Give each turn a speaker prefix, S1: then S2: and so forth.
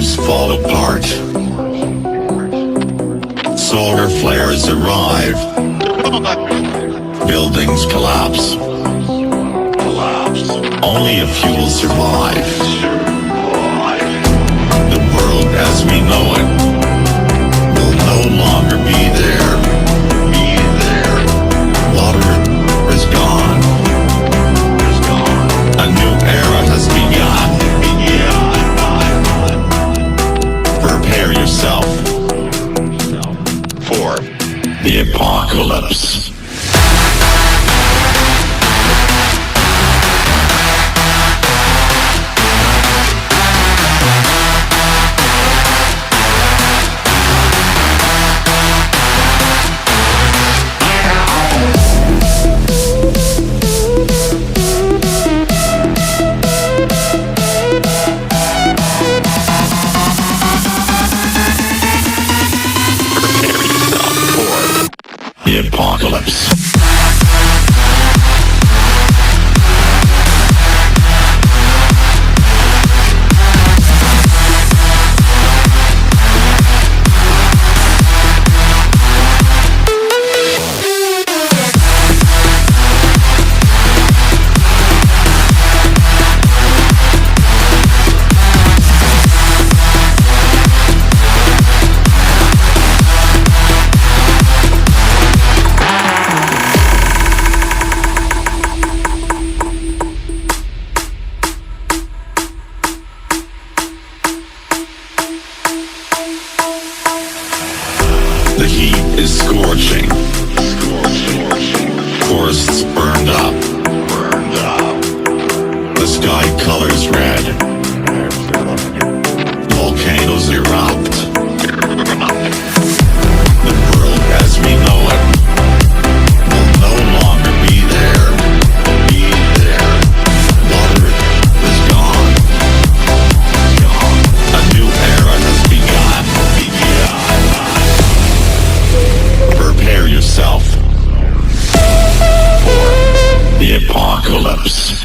S1: systems fall apart. Solar flares arrive. Buildings collapse. Only a few will survive. The world as we know it will no longer be there. Water is gone. A new era has begun. Prepare yourself for the apocalypse. The apocalypse. The heat is scorching. Forests burned up. The sky colors red. Volcanoes erupt. The world as we know it will no longer be there. Water is gone. A new era has begun. Prepare yourself for the apocalypse.